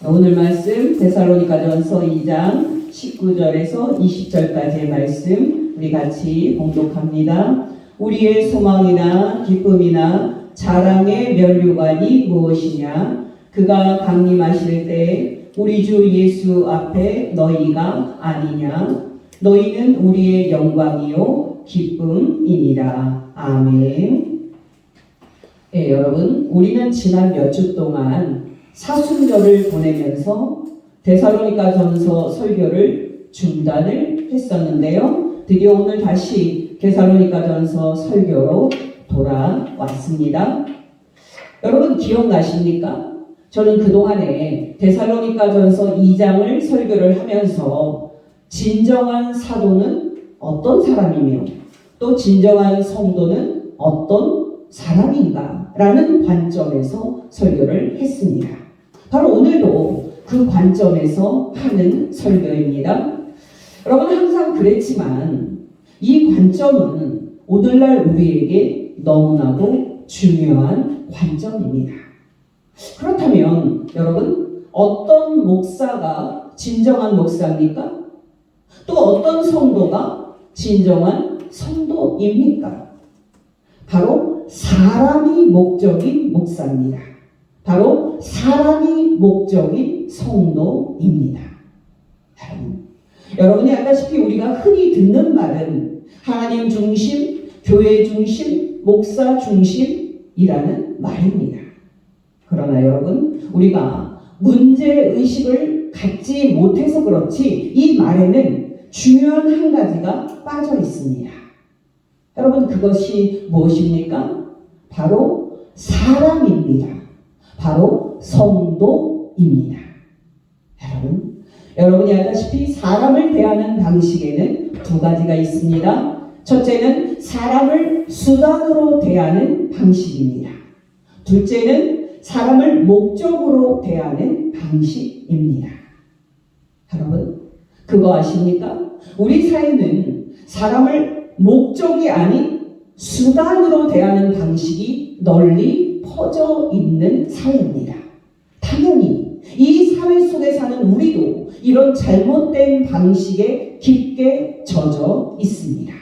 오늘 말씀 데살로니가전서 2장 19절에서 20절까지의 말씀 우리 같이 봉독합니다. 우리의 소망이나 기쁨이나 자랑의 면류관이 무엇이냐? 그가 강림하실 때 우리 주 예수 앞에 너희가 아니냐? 너희는 우리의 영광이요 기쁨이니라. 아멘. 네, 여러분, 우리는 지난 몇 주 동안 사순절을 보내면서 데살로니가전서 설교를 중단을 했었는데요. 드디어 오늘 다시 데살로니가전서 설교로 돌아왔습니다. 여러분 기억나십니까? 저는 그동안에 데살로니가전서 2장을 설교를 하면서 진정한 사도는 어떤 사람이며 또 진정한 성도는 어떤 사람인가 라는 관점에서 설교를 했습니다. 바로 오늘도 그 관점에서 하는 설교입니다. 여러분 항상 그랬지만 이 관점은 오늘날 우리에게 너무나도 중요한 관점입니다. 그렇다면 여러분 어떤 목사가 진정한 목사입니까? 또 어떤 성도가 진정한 성도입니까? 바로 사람이 목적인 목사입니다. 바로 사람이 목적인 성도입니다. 여러분이 알다시피 우리가 흔히 듣는 말은 하나님 중심, 교회 중심, 목사 중심이라는 말입니다. 그러나 여러분 우리가 문제의식을 갖지 못해서 그렇지 이 말에는 중요한 한 가지가 빠져 있습니다. 여러분 그것이 무엇입니까? 바로 사람입니다. 바로 성도입니다. 여러분이 알다시피 사람을 대하는 방식에는 두 가지가 있습니다. 첫째는 사람을 수단으로 대하는 방식입니다. 둘째는 사람을 목적으로 대하는 방식입니다. 여러분 그거 아십니까? 우리 사회는 사람을 목적이 아닌 수단으로 대하는 방식이 널리 퍼져 있는 사회입니다. 당연히 이 사회 속에 사는 우리도 이런 잘못된 방식에 깊게 젖어 있습니다.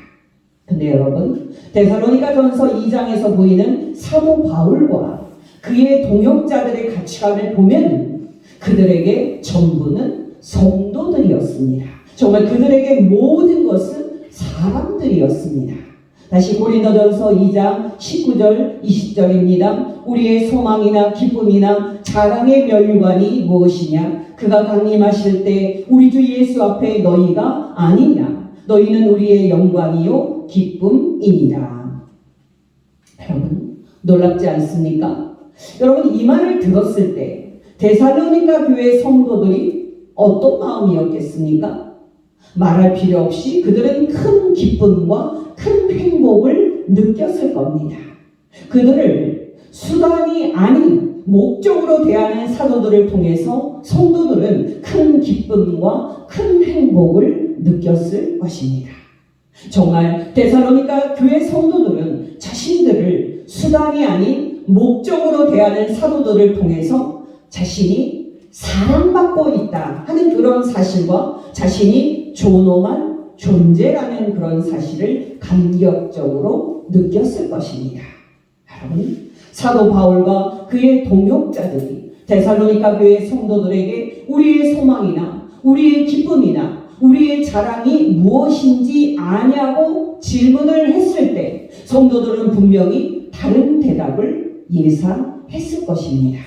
근데 여러분 데살로니가전서 2장에서 보이는 사도 바울과 그의 동역자들의 가치관을 보면 그들에게 전부는 성도들이었습니다. 정말 그들에게 모든 것은 사람들이었습니다. 다시 고린도전서 2장 19절 20절입니다. 우리의 소망이나 기쁨이나 자랑의 면류관이 무엇이냐? 그가 강림하실 때 우리 주 예수 앞에 너희가 아니냐? 너희는 우리의 영광이요 기쁨이니라. 여러분 놀랍지 않습니까? 여러분 이 말을 들었을 때 데살로니가 교회 성도들이 어떤 마음이었겠습니까? 말할 필요 없이 그들은 큰 기쁨과 큰 행복을 느꼈을 겁니다. 그들을 수단이 아닌 목적으로 대하는 사도들을 통해서 성도들은 큰 기쁨과 큰 행복을 느꼈을 것입니다. 정말 데살로니가 교회 성도들은 자신들을 수단이 아닌 목적으로 대하는 사도들을 통해서 자신이 사랑받고 있다 하는 그런 사실과 자신이 존엄한 존재라는 그런 사실을 감격적으로 느꼈을 것입니다. 여러분, 사도 바울과 그의 동역자들이 데살로니가 교회 성도들에게 우리의 소망이나 우리의 기쁨이나 우리의 자랑이 무엇인지 아냐고 질문을 했을 때 성도들은 분명히 다른 대답을 예상했을 것입니다.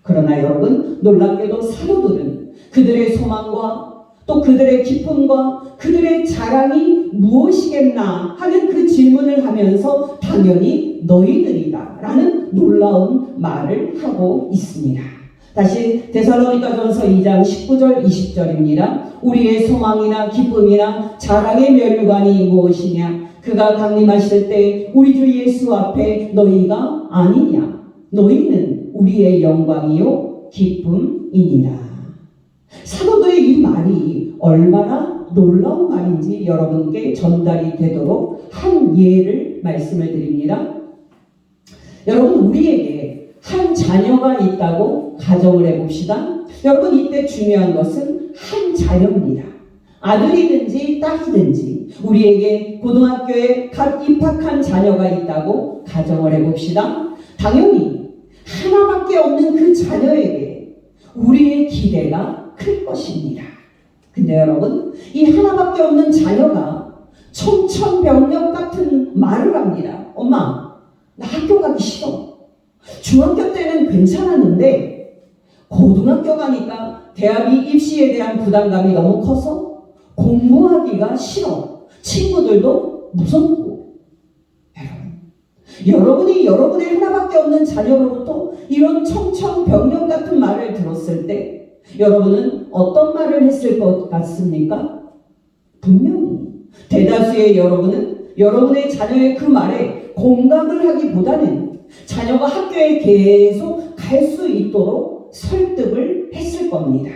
그러나 여러분 놀랍게도 사도들은 그들의 소망과 또 그들의 기쁨과 그들의 자랑이 무엇이겠나 하는 그 질문을 하면서 당연히 너희들이다 라는 놀라운 말을 하고 있습니다. 다시 데살로니가전서 2장 19절 20절입니다. 우리의 소망이나 기쁨이나 자랑의 면류관이 무엇이냐? 그가 강림하실 때 우리 주 예수 앞에 너희가 아니냐? 너희는 우리의 영광이요 기쁨이니라. 사도들의 이 말이 얼마나 놀라운 말인지 여러분께 전달이 되도록 한 예를 말씀을 드립니다. 여러분 우리에게 한 자녀가 있다고 가정을 해봅시다. 여러분, 이때 중요한 것은 한 자녀입니다. 아들이든지 딸이든지 우리에게 고등학교에 갓 입학한 자녀가 있다고 가정을 해봅시다. 당연히 하나밖에 없는 그 자녀에게 우리의 기대가 클 것입니다. 근데 여러분, 이 하나밖에 없는 자녀가 청천벽력 같은 말을 합니다. 엄마, 나 학교 가기 싫어. 중학교 때는 괜찮았는데 고등학교 가니까 대학이 입시에 대한 부담감이 너무 커서 공부하기가 싫어. 친구들도 무섭고. 여러분이 여러분의 하나밖에 없는 자녀로부터 이런 청천벽력 같은 말을 들었을 때 여러분은 어떤 말을 했을 것 같습니까? 분명히 대다수의 여러분은 여러분의 자녀의 그 말에 공감을 하기보다는 자녀가 학교에 계속 갈 수 있도록 설득을 했을 겁니다.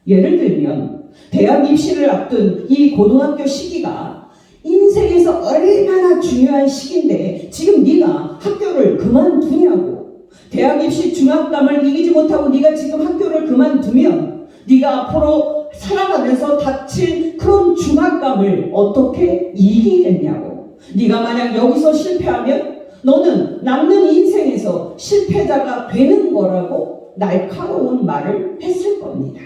예를 들면 대학 입시를 앞둔 이 고등학교 시기가 인생에서 얼마나 중요한 시기인데 지금 네가 학교를 그만두냐고. 대학 입시 중압감을 이기지 못하고 네가 지금 학교를 그만두면 네가 앞으로 살아가면서 닥칠 그런 중압감을 어떻게 이기겠냐고. 네가 만약 여기서 실패하면 너는 남는 인생에서 실패자가 되는 거라고 날카로운 말을 했을 겁니다.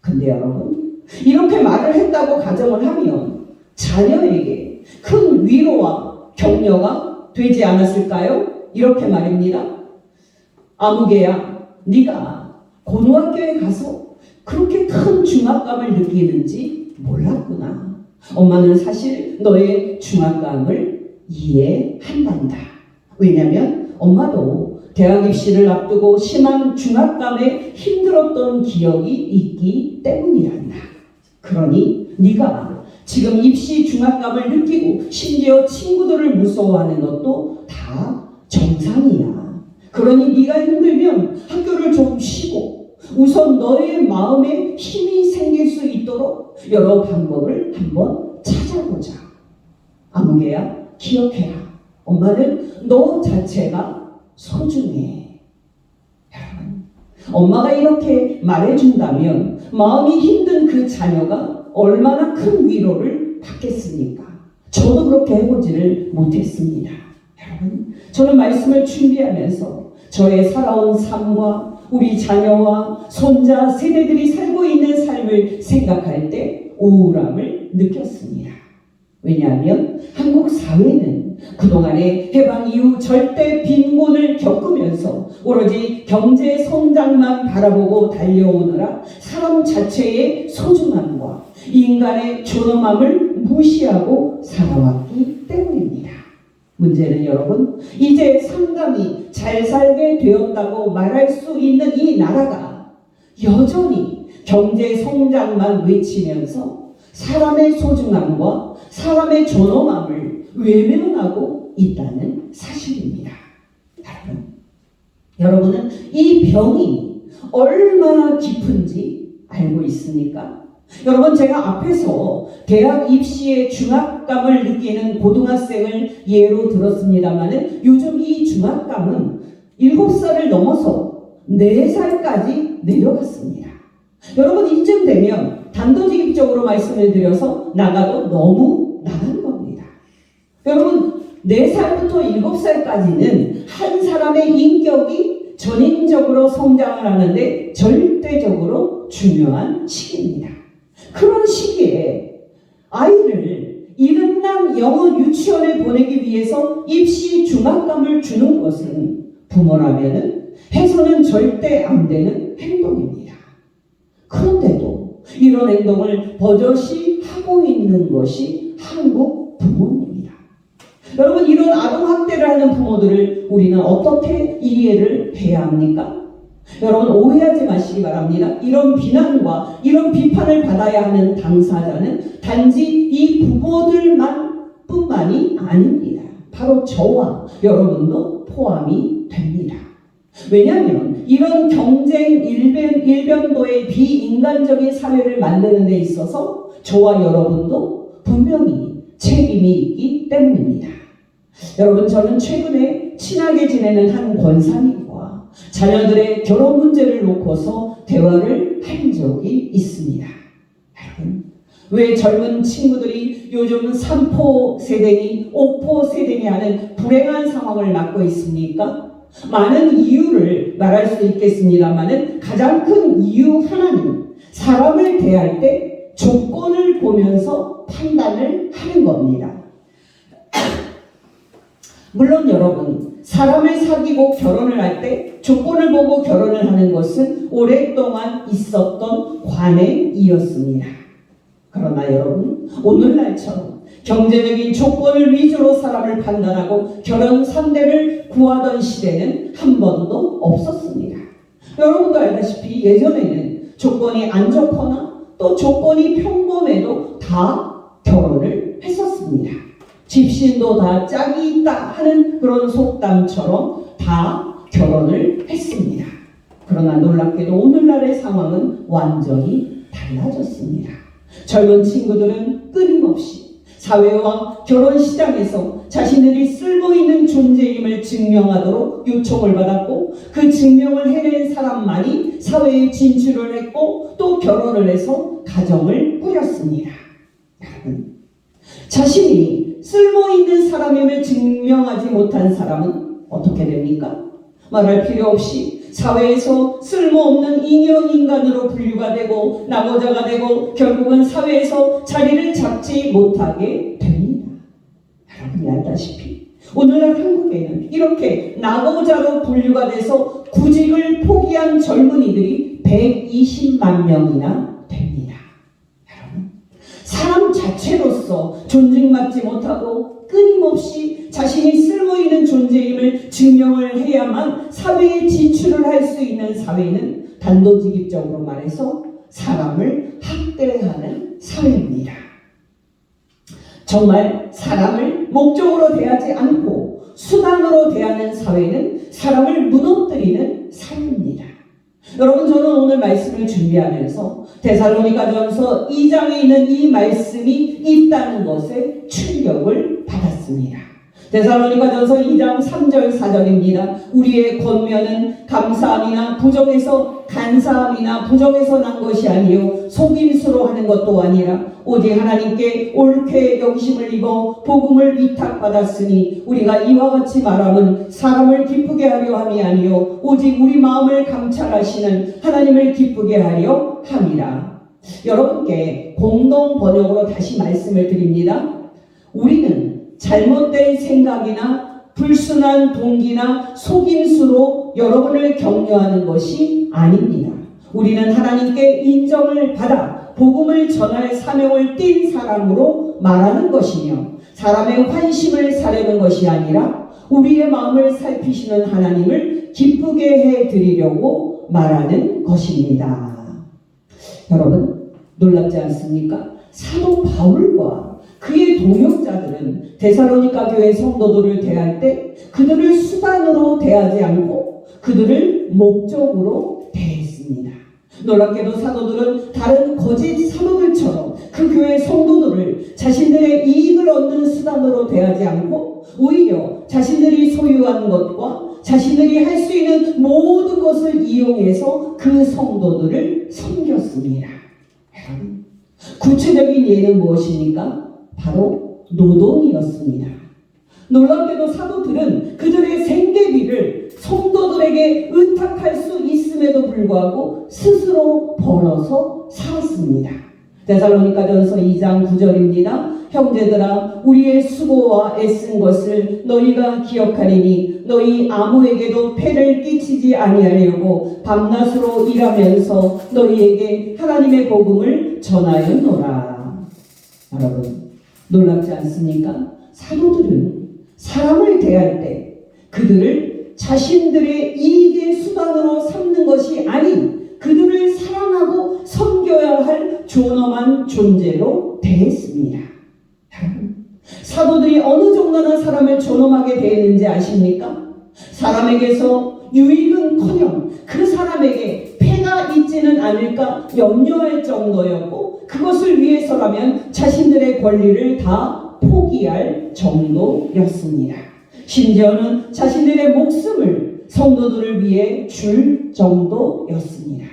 근데 여러분, 이렇게 말을 했다고 가정을 하면 자녀에게 큰 위로와 격려가 되지 않았을까요? 이렇게 말입니다. 아무개야, 네가 고등학교에 가서 그렇게 큰 중압감을 느끼는지 몰랐구나. 엄마는 사실 너의 중압감을 이해한단다. 왜냐면 엄마도 대학 입시를 앞두고 심한 중압감에 힘들었던 기억이 있기 때문이란다. 그러니 네가 지금 입시 중압감을 느끼고 심지어 친구들을 무서워하는 것도 다 정상이야. 그러니 네가 힘들면 학교를 좀 쉬고 우선 너의 마음에 힘이 생길 수 있도록 여러 방법을 한번 찾아보자. 아무개야, 기억해라. 엄마는 너 자체가 소중해. 여러분, 엄마가 이렇게 말해준다면 마음이 힘든 그 자녀가 얼마나 큰 위로를 받겠습니까? 저도 그렇게 해보지를 못했습니다. 여러분, 저는 말씀을 준비하면서 저의 살아온 삶과 우리 자녀와 손자 세대들이 살고 있는 삶을 생각할 때 우울함을 느꼈습니다. 왜냐하면 한국 사회는 그동안의 해방 이후 절대 빈곤을 겪으면서 오로지 경제 성장만 바라보고 달려오느라 사람 자체의 소중함과 인간의 존엄함을 무시하고 살아왔기 때문입니다. 문제는 여러분, 이제 상당히 잘 살게 되었다고 말할 수 있는 이 나라가 여전히 경제 성장만 외치면서 사람의 소중함과 사람의 존엄함을 외면하고 있다는 사실입니다. 여러분은 이 병이 얼마나 깊은지 알고 있습니까? 여러분, 제가 앞에서 대학 입시에 중압감을 느끼는 고등학생을 예로 들었습니다만 요즘 이 중압감은 7살을 넘어서 4살까지 내려갔습니다. 여러분, 이쯤 되면 단도직입적으로 말씀을 드려서 나가도 너무 나간 겁니다. 여러분, 4살부터 7살까지는 한 사람의 인격이 전인적으로 성장을 하는데 절대적으로 중요한 시기입니다. 그런 시기에 아이를 이름난 영어 유치원에 보내기 위해서 입시 중압감을 주는 것은 부모라면 해서는 절대 안 되는 행동입니다. 그런데도 이런 행동을 버젓이 하고 있는 것이 한국 부모입니다. 여러분, 이런 아동학대를 하는 부모들을 우리는 어떻게 이해를 해야 합니까? 여러분, 오해하지 마시기 바랍니다. 이런 비난과 이런 비판을 받아야 하는 당사자는 단지 이 부모들만 뿐만이 아닙니다. 바로 저와 여러분도 포함이 됩니다. 왜냐하면 이런 경쟁 일변도의 비인간적인 사회를 만드는 데 있어서 저와 여러분도 분명히 책임이 있기 때문입니다. 여러분, 저는 최근에 친하게 지내는 한 권사님과 자녀들의 결혼 문제를 놓고서 대화를 한 적이 있습니다. 여러분, 왜 젊은 친구들이 요즘 3포 세대니 5포 세대니 하는 불행한 상황을 맞고 있습니까? 많은 이유를 말할 수 있겠습니다만은 가장 큰 이유 하나는 사람을 대할 때 조건을 보면서 판단을 하는 겁니다. 물론 여러분, 사람을 사귀고 결혼을 할 때 조건을 보고 결혼을 하는 것은 오랫동안 있었던 관행이었습니다. 그러나 여러분, 오늘날처럼 경제적인 조건을 위주로 사람을 판단하고 결혼 상대를 구하던 시대는 한 번도 없었습니다. 여러분도 알다시피 예전에는 조건이 안 좋거나 또 조건이 평범해도 다 결혼을 했었습니다. 집신도 다 짝이 있다 하는 그런 속담처럼 다 결혼을 했습니다. 그러나 놀랍게도 오늘날의 상황은 완전히 달라졌습니다. 젊은 친구들은 끊임없이 사회와 결혼 시장에서 자신들이 쓸모있는 존재임을 증명하도록 요청을 받았고 그 증명을 해낸 사람만이 사회에 진출을 했고 또 결혼을 해서 가정을 꾸렸습니다. 여러분, 자신이 쓸모있는 사람임을 증명하지 못한 사람은 어떻게 됩니까? 말할 필요 없이 사회에서 쓸모없는 잉여인간으로 분류가 되고 낙오자가 되고 결국은 사회에서 자리를 잡지 못하게 됩니다. 여러분이 알다시피 오늘날 한국에는 이렇게 낙오자로 분류가 돼서 구직을 포기한 젊은이들이 120만 명이나 됩니다. 여러분, 사람 자체로서 존중받지 못하고 끊임없이 자신이 쓸모있는 존재임을 증명을 해야만 사회에 진출을 할 수 있는 사회는 단도직입적으로 말해서 사람을 학대하는 사회입니다. 정말 사람을 목적으로 대하지 않고 수단으로 대하는 사회는 사람을 무너뜨리는 사회입니다. 여러분, 저는 오늘 말씀을 준비하면서 데살로니가전서 2장에 있는 이 말씀이 있다는 것에 충격을 받았습니다. 데살로니가전서 2장 3절 4절입니다. 우리의 권면은 감사함이나 부정에서 간사함이나 부정에서 난 것이 아니요 속임수로 하는 것도 아니라 오직 하나님께 옳게 여기심을 입어 복음을 위탁받았으니 우리가 이와 같이 말함은 사람을 기쁘게 하려 함이 아니요 오직 우리 마음을 감찰하시는 하나님을 기쁘게 하려 함이라. 여러분께 공동 번역으로 다시 말씀을 드립니다. 우리는 잘못된 생각이나 불순한 동기나 속임수로 여러분을 격려하는 것이 아닙니다. 우리는 하나님께 인정을 받아 복음을 전할 사명을 띈 사람으로 말하는 것이며 사람의 환심을 사려는 것이 아니라 우리의 마음을 살피시는 하나님을 기쁘게 해드리려고 말하는 것입니다. 여러분, 놀랍지 않습니까? 사도 바울과 그의 동역자들은 데살로니가 교회 성도들을 대할 때 그들을 수단으로 대하지 않고 그들을 목적으로 대했습니다. 놀랍게도 사도들은 다른 거짓 사도들처럼 그 교회 성도들을 자신들의 이익을 얻는 수단으로 대하지 않고 오히려 자신들이 소유한 것과 자신들이 할 수 있는 모든 것을 이용해서 그 성도들을 섬겼습니다. 구체적인 예는 무엇입니까? 바로 노동이었습니다. 놀랍게도 사도들은 그들의 생계비를 성도들에게 의탁할 수 있음에도 불구하고 스스로 벌어서 살았습니다. 데살로니가전서 2장 9절입니다. 형제들아, 우리의 수고와 애쓴 것을 너희가 기억하리니 너희 아무에게도 폐를 끼치지 아니하려고 밤낮으로 일하면서 너희에게 하나님의 복음을 전하였노라. 여러분, 놀랍지 않습니까? 사도들은 사람을 대할 때 그들을 자신들의 이익의 수단으로 삼는 것이 아닌 그들을 사랑하고 섬겨야 할 존엄한 존재로 대했습니다. 사도들이 어느 정도나 사람을 존엄하게 대했는지 아십니까? 사람에게서 유익은커녕 그 사람에게 폐가 있지는 않을까 염려할 정도였고 그것을 위해서라면 자신들의 권리를 다 포기할 정도였습니다. 심지어는 자신들의 목숨을 성도들을 위해 줄 정도였습니다.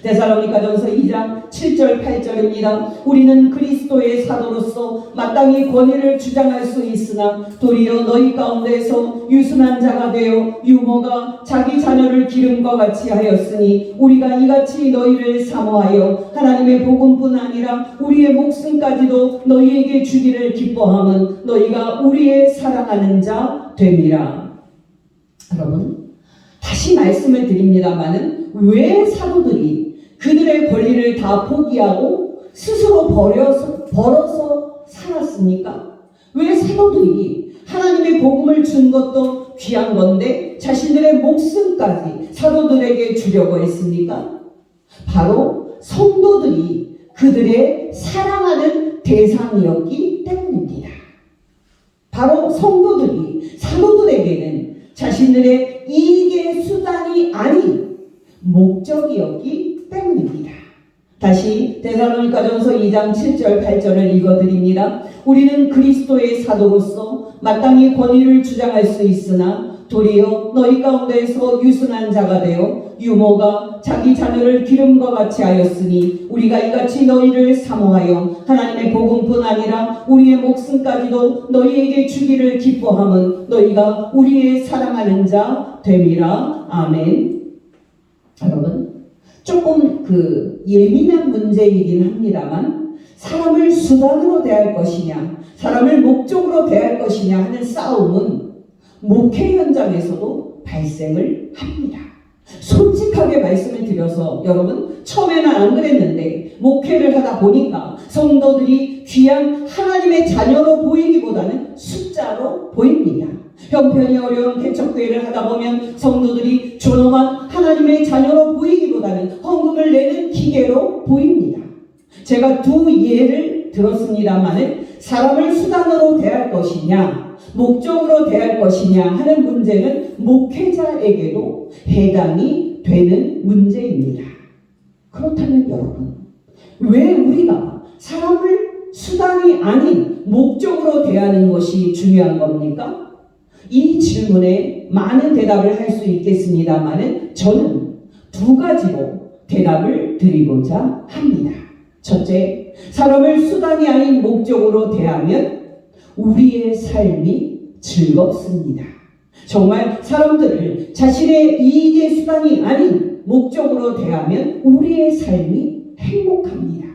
데살로니가전서 2장 7절 8절입니다. 우리는 그리스도의 사도로서 마땅히 권위를 주장할 수 있으나 도리어 너희 가운데서 유순한 자가 되어 유모가 자기 자녀를 기름과 같이 하였으니 우리가 이같이 너희를 사모하여 하나님의 복음뿐 아니라 우리의 목숨까지도 너희에게 주기를 기뻐함은 너희가 우리의 사랑하는 자 됨이라. 여러분, 다시 말씀을 드립니다마는 왜 사도들이 그들의 권리를 다 포기하고 스스로 벌어서 살았습니까? 왜 사도들이 하나님의 복음을 준 것도 귀한 건데 자신들의 목숨까지 사도들에게 주려고 했습니까? 바로 성도들이 그들의 사랑하는 대상이었기 때문입니다. 바로 성도들이 사도들에게는 자신들의 이익의 수단이 아닌 목적이었기 때문입니다. 다시 데살로니가전서 2장 7절 8절을 읽어드립니다. 우리는 그리스도의 사도로서 마땅히 권위를 주장할 수 있으나 도리어 너희 가운데서 유순한 자가 되어 유모가 자기 자녀를 기름과 같이 하였으니 우리가 이같이 너희를 사모하여 하나님의 복음뿐 아니라 우리의 목숨까지도 너희에게 주기를 기뻐함은 너희가 우리의 사랑하는 자 됨이라. 아멘. 여러분, 조금 예민한 문제이긴 합니다만 사람을 수단으로 대할 것이냐 사람을 목적으로 대할 것이냐 하는 싸움은 목회 현장에서도 발생을 합니다. 솔직하게 말씀을 드려서 여러분, 처음에는 안 그랬는데 목회를 하다 보니까 성도들이 귀한 하나님의 자녀로 보이기보다는 숫자로 보입니다. 형편이 어려운 개척교회를 하다 보면 성도들이 존엄한 하나님의 자녀로 보이기보다는 헌금을 내는 기계로 보입니다. 제가 두 예를 들었습니다만 사람을 수단으로 대할 것이냐 목적으로 대할 것이냐 하는 문제는 목회자에게도 해당이 되는 문제입니다. 그렇다면 여러분, 왜 우리가 사람을 수단이 아닌 목적으로 대하는 것이 중요한 겁니까? 이 질문에 많은 대답을 할 수 있겠습니다만 저는 두 가지로 대답을 드리고자 합니다. 첫째, 사람을 수단이 아닌 목적으로 대하면 우리의 삶이 즐겁습니다. 정말 사람들을 자신의 이익의 수단이 아닌 목적으로 대하면 우리의 삶이 행복합니다.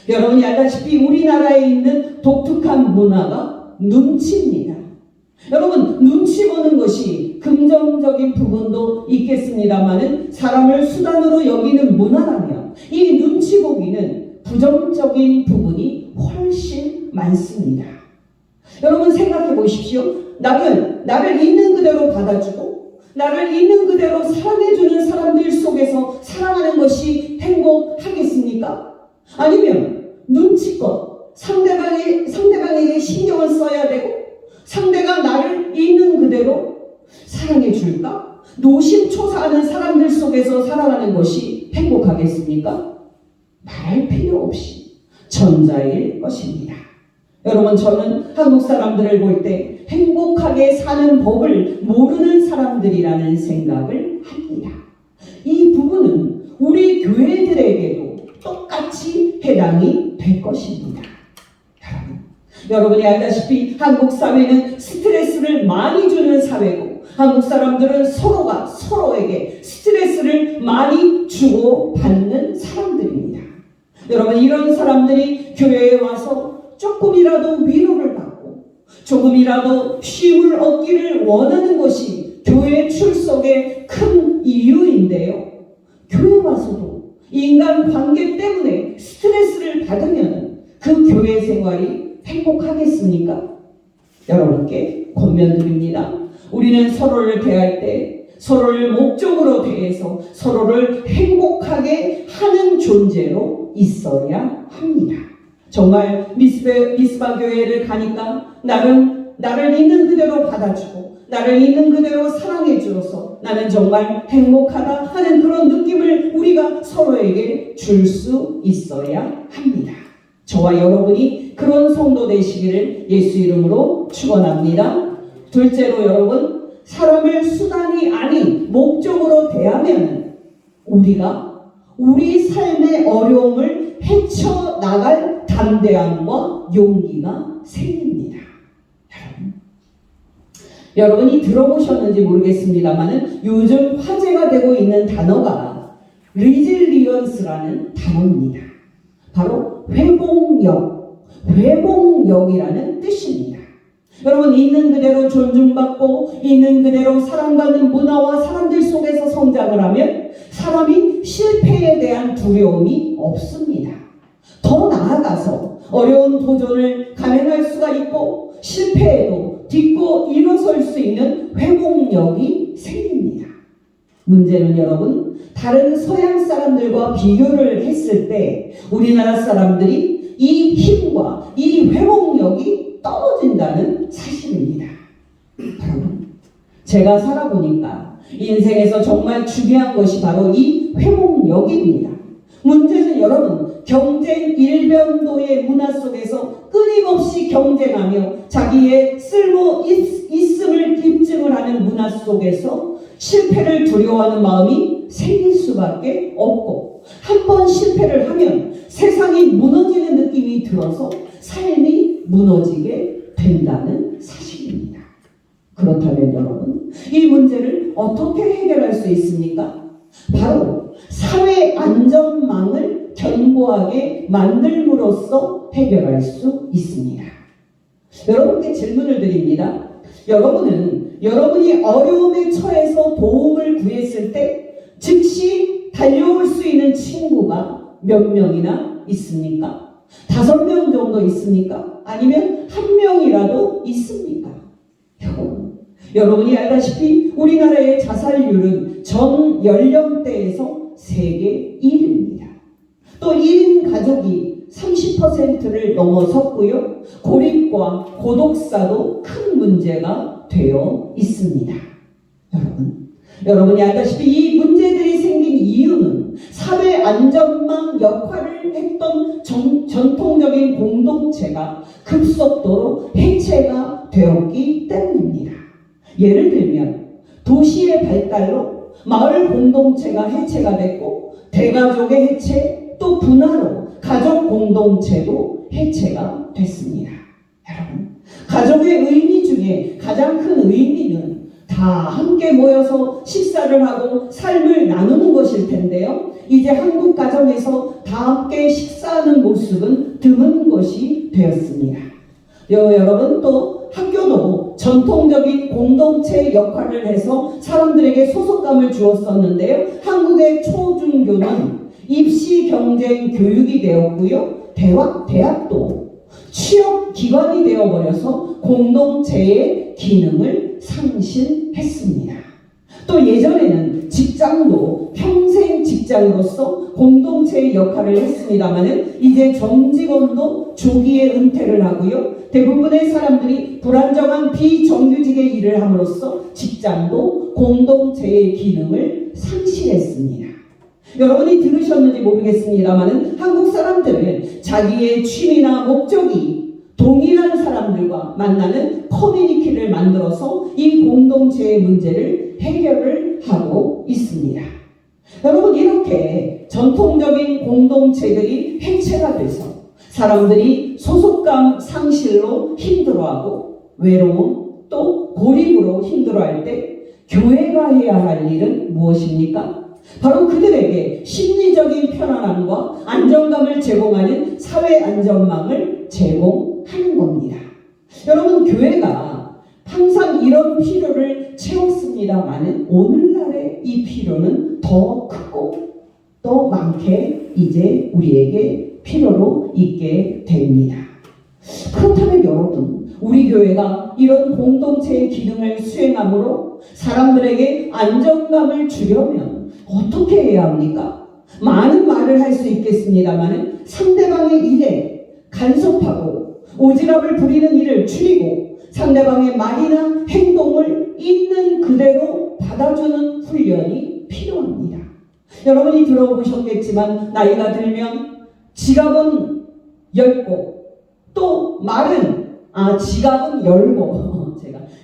여러분이 알다시피 우리나라에 있는 독특한 문화가 눈치입니다. 여러분, 눈치 보는 것이 긍정적인 부분도 있겠습니다만 사람을 수단으로 여기는 문화라면 이 눈치 보기는 부정적인 부분이 훨씬 많습니다. 여러분 생각해 보십시오. 나를 있는 그대로 받아주고 나를 있는 그대로 사랑해주는 사람들 속에서 살아가는 것이 행복하겠습니까? 아니면 눈치껏 상대방에게 신경을 써야 되고 상대가 나를 있는 그대로 사랑해 줄까? 노심초사하는 사람들 속에서 살아가는 것이 행복하겠습니까? 말할 필요 없이 전자일 것입니다. 여러분, 저는 한국 사람들을 볼 때 행복하게 사는 법을 모르는 사람들이라는 생각을 합니다. 이 부분은 우리 교회들에게도 똑같이 해당이 될 것입니다. 여러분이 알다시피 한국 사회는 스트레스를 많이 주는 사회고 한국 사람들은 서로가 서로에게 스트레스를 많이 주고 받는 사람들입니다. 여러분, 이런 사람들이 교회에 와서 조금이라도 위로를 받고 조금이라도 쉼을 얻기를 원하는 것이 교회 출석의 큰 이유인데요. 교회 와서도 인간 관계 때문에 스트레스를 받으면 그 교회 생활이 행복하겠습니까? 여러분께 권면드립니다. 우리는 서로를 대할 때 서로를 목적으로 대해서 서로를 행복하게 하는 존재로 있어야 합니다. 정말 미스바 교회를 가니까 나를 있는 그대로 받아주고 나를 있는 그대로 사랑해 주어서 나는 정말 행복하다 하는 그런 느낌을 우리가 서로에게 줄 수 있어야 합니다. 저와 여러분이 그런 성도 되시기를 예수 이름으로 축원합니다. 둘째로 여러분, 사람을 수단이 아닌 목적으로 대하면 우리가 우리 삶의 어려움을 헤쳐나갈 담대함과 용기가 생깁니다. 여러분이 들어보셨는지 모르겠습니다만 요즘 화제가 되고 있는 단어가 리질리언스라는 단어입니다. 바로 회복력이라는 뜻입니다. 여러분, 있는 그대로 존중받고 있는 그대로 사랑받는 문화와 사람들 속에서 성장을 하면 사람이 실패에 대한 두려움이 없습니다. 더 나아가서 어려운 도전을 감행할 수가 있고 실패에도 딛고 일어설 수 있는 회복력이 생깁니다. 문제는 여러분, 다른 서양 사람들과 비교를 했을 때 우리나라 사람들이 이 힘과 이 회복력이 떨어진다는 사실입니다. 여러분, 제가 살아보니까 인생에서 정말 중요한 것이 바로 이 회복력입니다. 문제는 여러분, 경쟁 일변도의 문화 속에서 끊임없이 경쟁하며 자기의 쓸모 있음을 입증을 하는 문화 속에서 실패를 두려워하는 마음이 생길 수밖에 없고, 한 번 실패를 하면 세상이 무너지는 느낌이 들어서 삶이 무너지게 된다는 사실입니다. 그렇다면 여러분, 이 문제를 어떻게 해결할 수 있습니까? 바로 사회 안전망을 견고하게 만들므로써 해결할 수 있습니다. 여러분께 질문을 드립니다. 여러분은 여러분이 어려움에 처해서 도움을 구했을 때 즉시 달려올 수 있는 친구가 몇 명이나 있습니까? 5명 정도 있습니까? 아니면 1명이라도 있습니까? 여러분이 알다시피 우리나라의 자살률은 전 연령대에서 세계 1위입니다. 또 1인 가족이 30%를 넘어섰고요. 고립과 고독사도 큰 문제가 되어 있습니다. 여러분이 알다시피 이 문제들이 생긴 이유는 사회 안전망 역할을 했던 전통적인 공동체가 급속도로 해체가 되었기 때문입니다. 예를 들면 도시의 발달로 마을 공동체가 해체가 됐고, 대가족의 해체, 또 분화로 가족 공동체도 해체가 됐습니다. 여러분, 가족의 의미 중에 가장 큰 의미는 다 함께 모여서 식사를 하고 삶을 나누는 것일 텐데요. 이제 한국 가정에서 다 함께 식사하는 모습은 드문 것이 되었습니다. 여러분, 또 학교도 전통적인 공동체 역할을 해서 사람들에게 소속감을 주었었는데요. 한국의 초중교는 입시 경쟁 교육이 되었고요. 대학도 취업 기관이 되어버려서 공동체의 기능을 상실했습니다. 또 예전에는 직장도 평생 직장으로서 공동체의 역할을 했습니다만 이제 정직원도 조기에 은퇴를 하고요. 대부분의 사람들이 불안정한 비정규직의 일을 함으로써 직장도 공동체의 기능을 상실했습니다. 여러분이 들으셨는지 모르겠습니다만 한국 사람들은 자기의 취미나 목적이 동일한 사람들과 만나는 커뮤니티를 만들어서 이 공동체의 문제를 해결을 하고 있습니다. 여러분, 이렇게 전통적인 공동체들이 해체가 돼서 사람들이 소속감 상실로 힘들어하고 외로움 또 고립으로 힘들어할 때 교회가 해야 할 일은 무엇입니까? 바로 그들에게 심리적인 편안함과 안정감을 제공하는 사회 안전망을 제공하는 겁니다. 여러분, 교회가 항상 이런 필요를 채웠습니다만 오늘날의 이 필요는 더 크고 더 많게 이제 우리에게 필요로 있게 됩니다. 그렇다면 여러분, 우리 교회가 이런 공동체의 기능을 수행함으로 사람들에게 안정감을 주려면 어떻게 해야 합니까? 많은 말을 할 수 있겠습니다만 상대방의 일에 간섭하고 오지랖을 부리는 일을 줄이고 상대방의 말이나 행동을 있는 그대로 받아주는 훈련이 필요합니다. 여러분이 들어보셨겠지만 나이가 들면 지갑은 열고 또 말은 지갑은 열고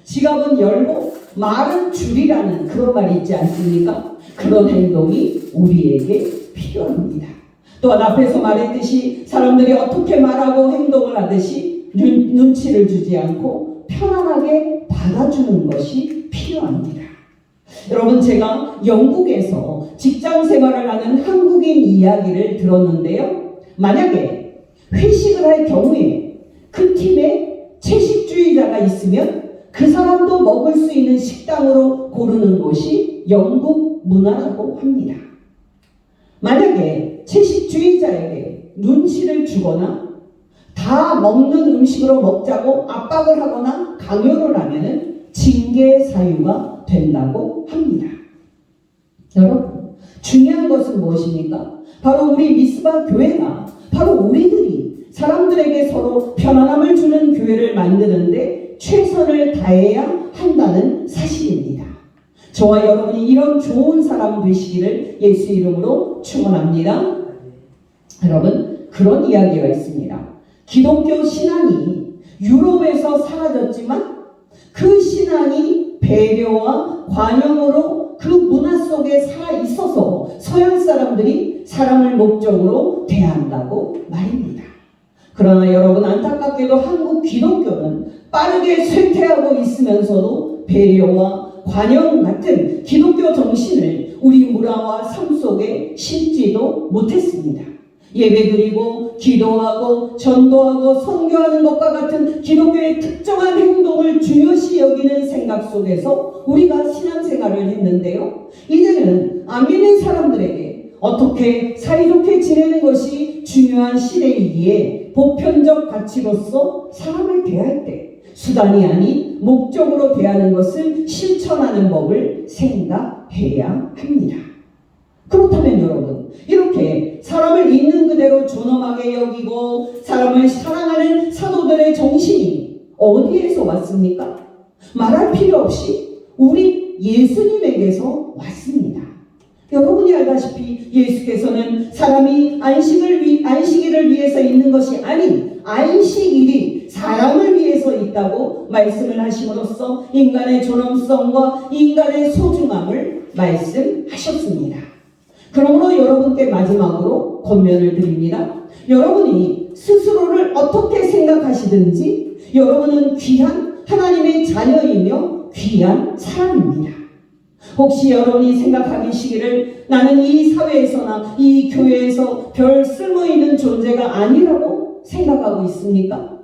지갑은 열고 말은 줄이라는 그런 말이 있지 않습니까? 그런 행동이 우리에게 필요합니다. 또한 앞에서 말했듯이 사람들이 어떻게 말하고 행동을 하듯이 눈치를 주지 않고 편안하게 받아주는 것이 필요합니다. 여러분, 제가 영국에서 직장 생활을 하는 한국인 이야기를 들었는데요. 만약에 회식을 할 경우에 그 팀에 채식주의자가 있으면 그 사람도 먹을 수 있는 식당으로 고르는 것이 영국 문화라고 합니다. 만약에 채식주의자에게 눈치를 주거나 다 먹는 음식으로 먹자고 압박을 하거나 강요를 하면 징계 사유가 된다고 합니다. 여러분, 중요한 것은 무엇입니까? 바로 우리 미스바 교회가 바로 우리들이 사람들에게 서로 편안함을 주는 교회를 만드는데 최선을 다해야 한다는 사실입니다. 저와 여러분이 이런 좋은 사람 되시기를 예수 이름으로 축원합니다. 여러분, 그런 이야기가 있습니다. 기독교 신앙이 유럽에서 사라졌지만 그 신앙이 배려와 관용으로 그 문화 속에 살아 있어서 서양 사람들이 사람을 목적으로 대한다고 말입니다. 그러나 여러분, 안타깝게도 한국 기독교는 빠르게 쇠퇴하고 있으면서도 배려와 관용 같은 기독교 정신을 우리 문화와 삶 속에 심지도 못했습니다. 예배드리고 기도하고 전도하고 선교하는 것과 같은 기독교의 특정한 행동을 중요시 여기는 생각 속에서 우리가 신앙생활을 했는데요. 이제는 안 믿는 사람들에게 어떻게 사이좋게 지내는 것이 중요한 시대이기에 보편적 가치로서 사람을 대할 때 수단이 아닌 목적으로 대하는 것을 실천하는 법을 생각해야 합니다. 그렇다면 여러분, 이렇게 사람을 있는 그대로 존엄하게 여기고 사람을 사랑하는 사도들의 정신이 어디에서 왔습니까? 말할 필요 없이 우리 예수님에게서 왔습니다. 여러분이 알다시피 예수께서는 사람이 안식일을 위해서 있는 것이 아닌 안식일이 사람을 위해서 있다고 말씀을 하심으로써 인간의 존엄성과 인간의 소중함을 말씀하셨습니다. 그러므로 여러분께 마지막으로 권면을 드립니다. 여러분이 스스로를 어떻게 생각하시든지 여러분은 귀한 하나님의 자녀이며 귀한 사람입니다. 혹시 여러분이 생각하시기를 나는 이 사회에서나 이 교회에서 별 쓸모있는 존재가 아니라고 생각하고 있습니까?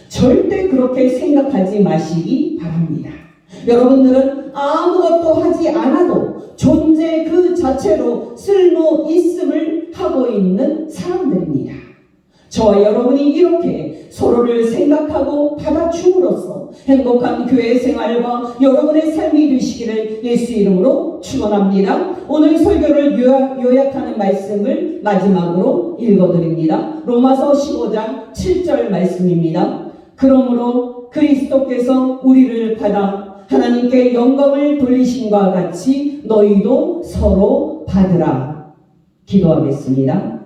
절대 그렇게 생각하지 마시기 바랍니다. 여러분들은 아무것도 하지 않아도 존재 그 자체로 쓸모 있음을 하고 있는 사람들입니다. 저와 여러분이 이렇게 서로를 생각하고 받아줌으로써 행복한 교회 생활과 여러분의 삶이 되시기를 예수 이름으로 축원합니다. 오늘 설교를 요약하는 말씀을 마지막으로 읽어드립니다. 로마서 15장 7절 말씀입니다. 그러므로 그리스도께서 우리를 받아 하나님께 영광을 돌리심과 같이 너희도 서로 받으라. 기도하겠습니다.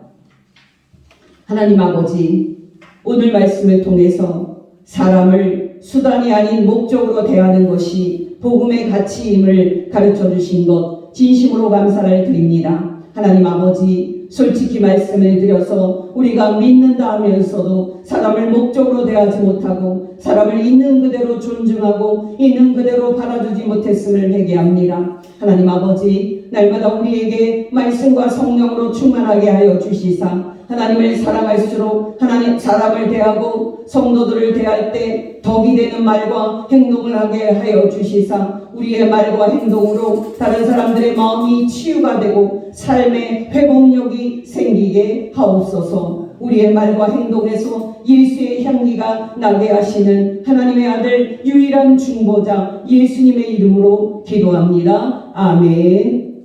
하나님 아버지, 오늘 말씀을 통해서 사람을 수단이 아닌 목적으로 대하는 것이 복음의 가치임을 가르쳐 주신 것 진심으로 감사를 드립니다. 하나님 아버지, 솔직히 말씀을 드려서 우리가 믿는다 하면서도 사람을 목적으로 대하지 못하고 사람을 있는 그대로 존중하고 있는 그대로 받아주지 못했음을 회개합니다. 하나님 아버지, 날마다 우리에게 말씀과 성령으로 충만하게 하여 주시사 하나님을 사랑할수록 하나님 사람을 대하고 성도들을 대할 때 덕이 되는 말과 행동을 하게 하여 주시사 우리의 말과 행동으로 다른 사람들의 마음이 치유가 되고 삶의 회복력이 생기게 하옵소서. 우리의 말과 행동에서 예수의 향기가 나게 하시는 하나님의 아들 유일한 중보자 예수님의 이름으로 기도합니다. 아멘.